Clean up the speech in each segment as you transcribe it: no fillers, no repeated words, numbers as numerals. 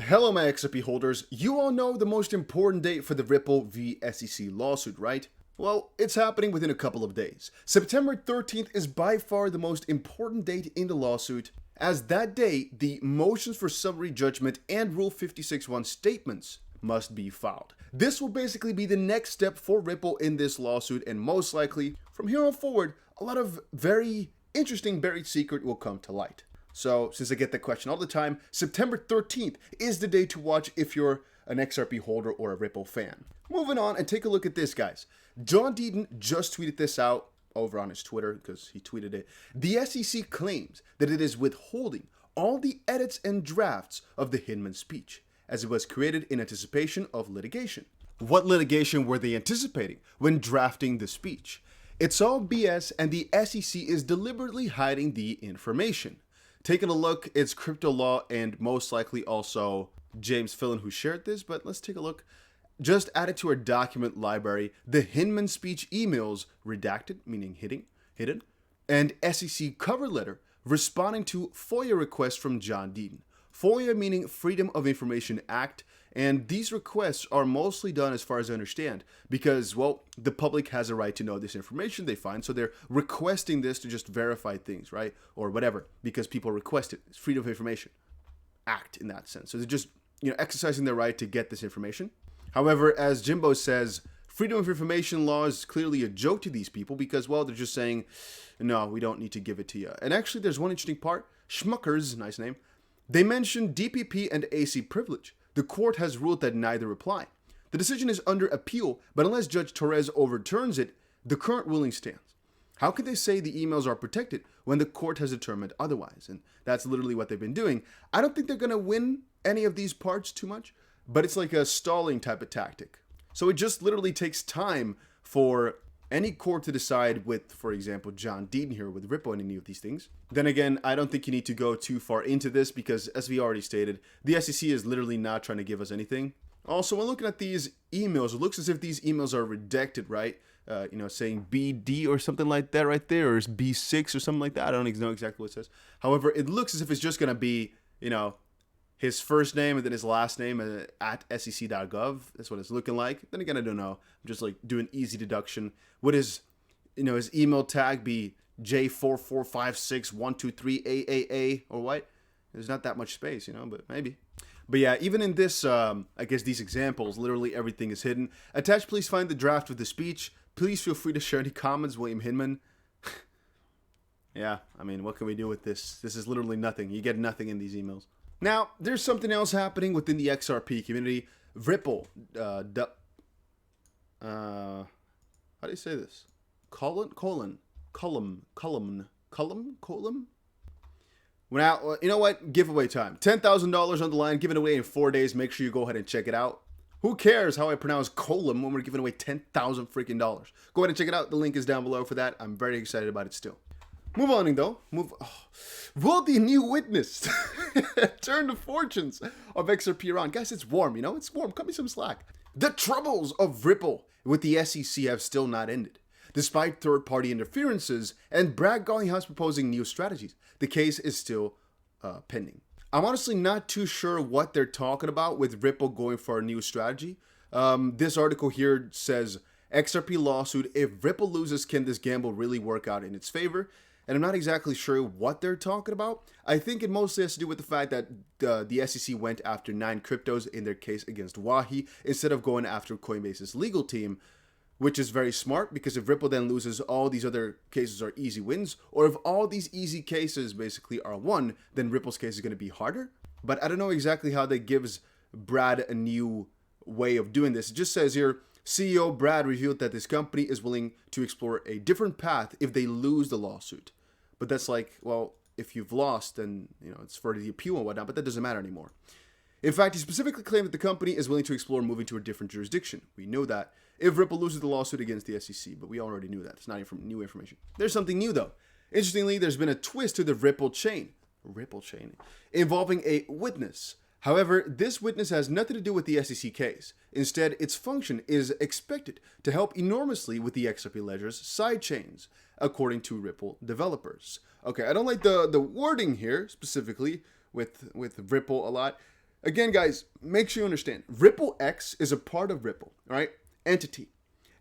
Hello my XRP holders, you all know the most important date for the Ripple v SEC lawsuit, right? Well, it's happening within a couple of days. September 13th is by far the most important date in the lawsuit, as that day, the motions for summary judgment and Rule 56.1 statements must be filed. This will basically be the next step for Ripple in this lawsuit, and most likely, from here on forward, a lot of very interesting buried secret will come to light. So, since I get that question all the time, September 13th is the day to watch if you're an XRP holder or a Ripple fan. Moving on and take a look at this, guys. John Deaton just tweeted this out over on his Twitter because he tweeted it. The SEC claims that it is withholding all the edits and drafts of the Hinman speech, as it was created in anticipation of litigation. What litigation were they anticipating when drafting the speech? It's all BS, and the SEC is deliberately hiding the information. Taking a look, it's crypto law and most likely also James Fillon who shared this, but let's take a look. Just added to our document library, the Hinman speech emails redacted, meaning hidden, and SEC cover letter responding to FOIA requests from John Deaton. FOIA meaning Freedom of Information Act, and these requests are mostly done, as far as I understand, because, well, the public has a right to know this information they find, so they're requesting this to just verify things, right? Or whatever, because people request it. It's Freedom of Information Act in that sense. So they're just, exercising their right to get this information. However, as Jimbo says, Freedom of Information law is clearly a joke to these people because, well, they're just saying, no, we don't need to give it to you. And actually, there's one interesting part. Schmuckers, nice name, they mentioned DPP and AC privilege. The court has ruled that neither apply. The decision is under appeal, but unless Judge Torres overturns it, the current ruling stands. How can they say the emails are protected when the court has determined otherwise? And that's literally what they've been doing. I don't think they're going to win any of these parts too much, but it's like a stalling type of tactic. So it just literally takes time for any court to decide with, for example, John Deaton here with Ripple and any of these things. Then again, I don't think you need to go too far into this because, as we already stated, the SEC is literally not trying to give us anything. Also, when looking at these emails, it looks as if these emails are redacted, right? Saying BD or something like that right there, or it's B6 or something like that. I don't know exactly what it says. However, it looks as if it's just going to be, his first name and then his last name at sec.gov. That's what it's looking like. Then again, I don't know. I'm just like doing easy deduction. Would his email tag be J4456123AAA or what? There's not that much space, but maybe. But yeah, even in this, I guess these examples, literally everything is hidden. Attached, please find the draft of the speech. Please feel free to share any comments, William Hinman. Yeah, I mean, what can we do with this? This is literally nothing. You get nothing in these emails. Now, there's something else happening within the XRP community. Ripple, how do you say this? Column. Now, you know what? Giveaway time. $10,000 on the line, given away in 4 days. Make sure you go ahead and check it out. Who cares how I pronounce column when we're giving away $10,000 freaking dollars? Go ahead and check it out. The link is down below for that. I'm very excited about it still. Move on, though. Will the new witness turn the fortunes of XRP around? Guys, it's warm, It's warm. Cut me some slack. The troubles of Ripple with the SEC have still not ended. Despite third-party interferences and Brad Garlinghouse proposing new strategies, the case is still pending. I'm honestly not too sure what they're talking about with Ripple going for a new strategy. This article here says, XRP lawsuit, if Ripple loses, can this gamble really work out in its favor? And I'm not exactly sure what they're talking about. I think it mostly has to do with the fact that the SEC went after 9 cryptos in their case against Wahi instead of going after Coinbase's legal team, which is very smart because if Ripple then loses, all these other cases are easy wins. Or if all these easy cases basically are won, then Ripple's case is going to be harder. But I don't know exactly how that gives Brad a new way of doing this. It just says here, CEO Brad revealed that this company is willing to explore a different path if they lose the lawsuit. But that's like, well, if you've lost, then, it's for the appeal and whatnot, but that doesn't matter anymore. In fact, he specifically claimed that the company is willing to explore moving to a different jurisdiction. We know that if Ripple loses the lawsuit against the SEC, but we already knew that. It's not new information. There's something new, though. Interestingly, there's been a twist to the Ripple chain, involving a witness. However, this witness has nothing to do with the SEC case. Instead, its function is expected to help enormously with the XRP Ledger's sidechains, according to Ripple developers. Okay, I don't like the wording here, specifically with Ripple a lot. Again, guys, make sure you understand, Ripple X is a part of Ripple, right? Entity.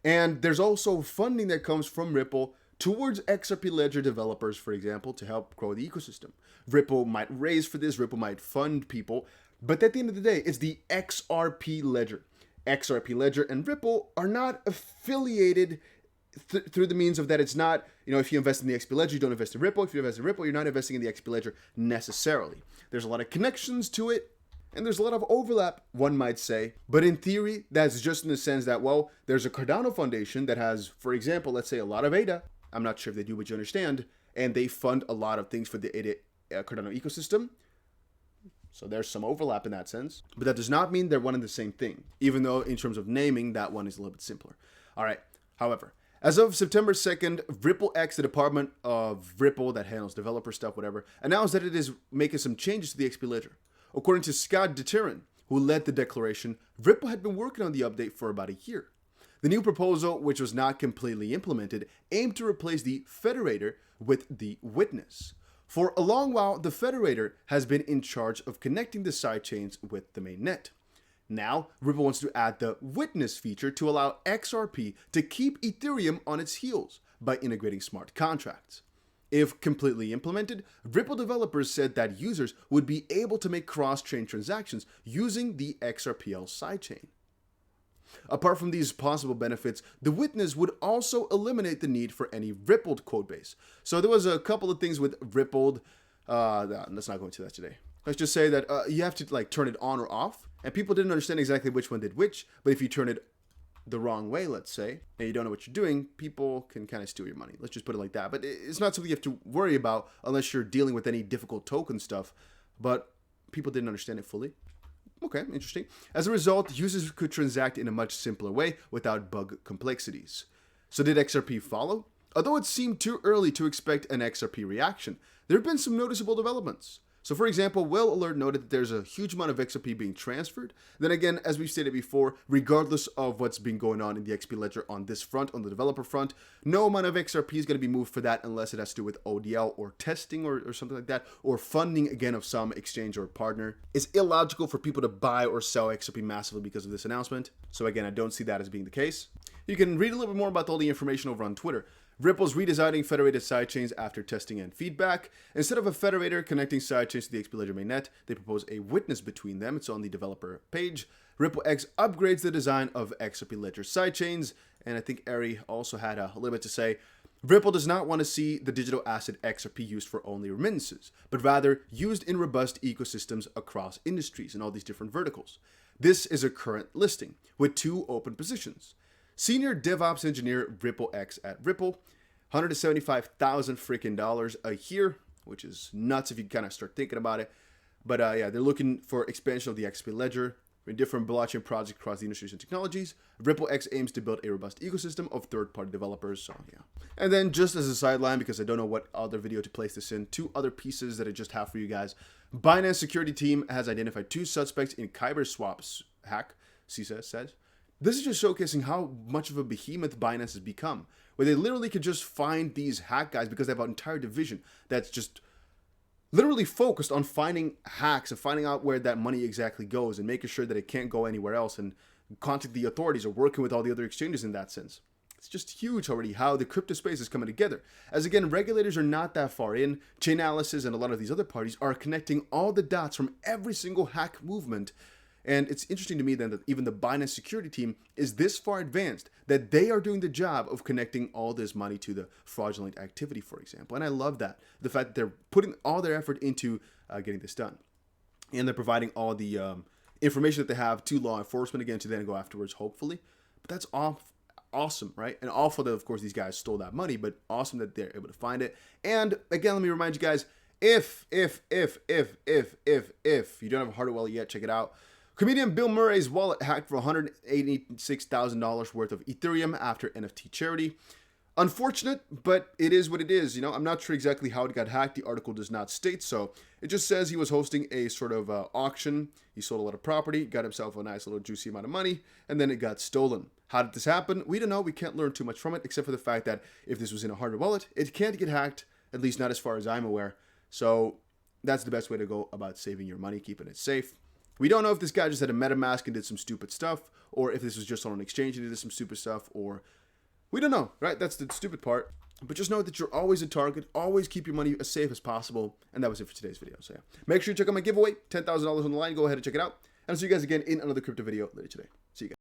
And there's also funding that comes from Ripple towards XRP Ledger developers, for example, to help grow the ecosystem. Ripple might raise for this, Ripple might fund people, but at the end of the day, it's the XRP Ledger. XRP Ledger and Ripple are not affiliated through the means of that it's not, if you invest in the XP Ledger, you don't invest in Ripple. If you invest in Ripple, you're not investing in the XP Ledger necessarily. There's a lot of connections to it, and there's a lot of overlap, one might say. But in theory, that's just in the sense that, well, there's a Cardano Foundation that has, for example, let's say a lot of ADA. I'm not sure if they do, but you understand. And they fund a lot of things for the ADA Cardano ecosystem. So there's some overlap in that sense. But that does not mean they're one and the same thing, even though in terms of naming, that one is a little bit simpler. All right. However, as of September 2nd, Ripple X, the department of Ripple that handles developer stuff, whatever, announced that it is making some changes to the XP Ledger. According to Scott Deterin, who led the declaration, Ripple had been working on the update for about a year. The new proposal, which was not completely implemented, aimed to replace the Federator with the Witness. For a long while, the Federator has been in charge of connecting the sidechains with the main net. Now, Ripple wants to add the Witness feature to allow XRP to keep Ethereum on its heels by integrating smart contracts. If completely implemented, Ripple developers said that users would be able to make cross-chain transactions using the XRPL sidechain. Apart from these possible benefits, the Witness would also eliminate the need for any rippled codebase. So there was a couple of things with rippled. Let's not go into that today. Let's just say that you have to turn it on or off, and people didn't understand exactly which one did which. But if you turn it the wrong way, let's say, and you don't know what you're doing, people can kind of steal your money. Let's just put it like that. But it's not something you have to worry about unless you're dealing with any difficult token stuff. But people didn't understand it fully. Okay, interesting. As a result, users could transact in a much simpler way without bug complexities. So did XRP follow? Although it seemed too early to expect an XRP reaction, there have been some noticeable developments. So for example, Whale Alert noted that there's a huge amount of XRP being transferred. Then again, as we've stated before, regardless of what's been going on in the XP Ledger on this front, on the developer front, no amount of XRP is going to be moved for that unless it has to do with ODL or testing or something like that, or funding again of some exchange or partner. It's illogical for people to buy or sell XRP massively because of this announcement. So again, I don't see that as being the case. You can read a little bit more about all the information over on Twitter. Ripple's redesigning federated sidechains after testing and feedback. Instead of a federator connecting sidechains to the XP Ledger mainnet, they propose a witness between them. It's on the developer page. Ripple X upgrades the design of XRP Ledger sidechains. And I think Ari also had a little bit to say. Ripple does not want to see the digital asset XRP used for only remittances, but rather used in robust ecosystems across industries and all these different verticals. This is a current listing with 2 open positions. Senior DevOps engineer Ripple X at Ripple, $175,000 freaking dollars a year, which is nuts if you kind of start thinking about it. But yeah, they're looking for expansion of the XP Ledger in different blockchain projects across the industries and technologies. Ripple X aims to build a robust ecosystem of third-party developers. So yeah. And then just as a sideline, because I don't know what other video to place this in, 2 other pieces that I just have for you guys. Binance security team has identified 2 suspects in Kyber swaps hack, CISA says. This is just showcasing how much of a behemoth Binance has become, where they literally could just find these hack guys because they have an entire division that's just literally focused on finding hacks and finding out where that money exactly goes and making sure that it can't go anywhere else and contact the authorities or working with all the other exchanges in that sense. It's just huge already how the crypto space is coming together. As again, regulators are not that far in. Chainalysis and a lot of these other parties are connecting all the dots from every single hack movement. And it's interesting to me then that even the Binance security team is this far advanced that they are doing the job of connecting all this money to the fraudulent activity, for example. And I love that. The fact that they're putting all their effort into getting this done. And they're providing all the information that they have to law enforcement, again, to then go afterwards, hopefully. But that's awesome, right? And awful that, of course, these guys stole that money, but awesome that they're able to find it. And again, let me remind you guys, if you don't have a hardware wallet yet, check it out. Comedian Bill Murray's wallet hacked for $186,000 worth of Ethereum after NFT charity. Unfortunate, but it is what it is. You know, I'm not sure exactly how it got hacked. The article does not state so. It just says he was hosting a sort of auction. He sold a lot of property, got himself a nice little juicy amount of money, and then it got stolen. How did this happen? We don't know. We can't learn too much from it, except for the fact that if this was in a hardware wallet, it can't get hacked, at least not as far as I'm aware. So that's the best way to go about saving your money, keeping it safe. We don't know if this guy just had a MetaMask and did some stupid stuff, or if this was just on an exchange and did some stupid stuff, or we don't know, right? That's the stupid part. But just know that you're always a target. Always keep your money as safe as possible. And that was it for today's video. So yeah, make sure you check out my giveaway, $10,000 on the line. Go ahead and check it out. And I'll see you guys again in another crypto video later today. See you guys.